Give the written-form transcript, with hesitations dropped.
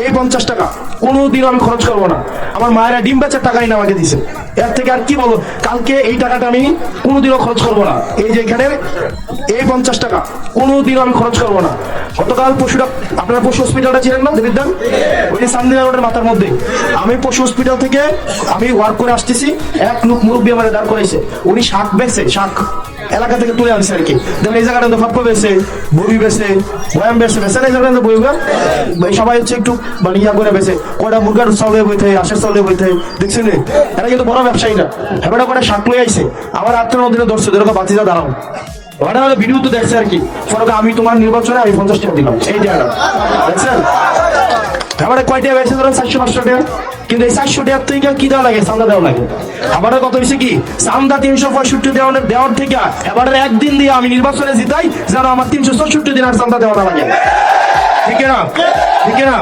এই 50 টাকা কোনোদিন আমি খরচ করবো না। আমার মায়েরা ডিম বেচার টাকা এনে আমাকে দিছে, এর থেকে আর কি বলো। কালকে এই টাকাটা আমি কোনোদিনও খরচ করবো না। এই যে এখানে এই 50 টাকা কোনোদিনও আমি খরচ করবো না। গতকাল পশুটা, আপনারা পশু হসপিটালটা ছিলেন না দেবিদ্যান, ওই যে সান্দিনা রোডের মাথার মধ্যে, আমি পশু হসপিটাল থেকে আমি ওয়ার্ক করে আসতেছি, এক লোক মুরব্বী আমার দাঁড় করাইছে, উনি শাক বেচে, শাক এলাকা থেকে তুলে আনছে আর কি। দেখেন এই জায়গাটা তো ফাপ্পা বেছে, বড়ি বেছে, বয়াম বেছে, বেছে না এই জায়গাটা বইবা সবাই হচ্ছে একটু মানে ইয়া করে বেছে, কয়টা মুরগার চাউলে বইতে, আশের চাউলে বইতে, দেখছেন এরা কিন্তু বড় ব্যবসায়ী না। হেবাটা কয়টা শাক লয়ে আইছে, আমার আত্মীয় নদীনে ধরছে, যেরকম বাতিজা দাঁড়াও, ওটা হলো ভিডিও তো দেখছে আর কি। ফরক আমি তোমার নির্বাচনে আমি 50 টাকা দিলাম, এই টাকাটা দেখছেন। এবারে কয়টা বেছে ধরেন 400-500 টাকা, কিন্তু এই 400 টাকার থেকে কি দেওয়া লাগে, চান্দা দেওয়া লাগে। আবার কত হয়েছে কি, চান্দা 365 দেওয়ার থেকে এবারে একদিন দিয়ে আমি নির্বাচনে জিতাই, যেন আমার 364 দিন আর চান্দা দেওয়া না লাগে। ঠিক না, ঠিক না।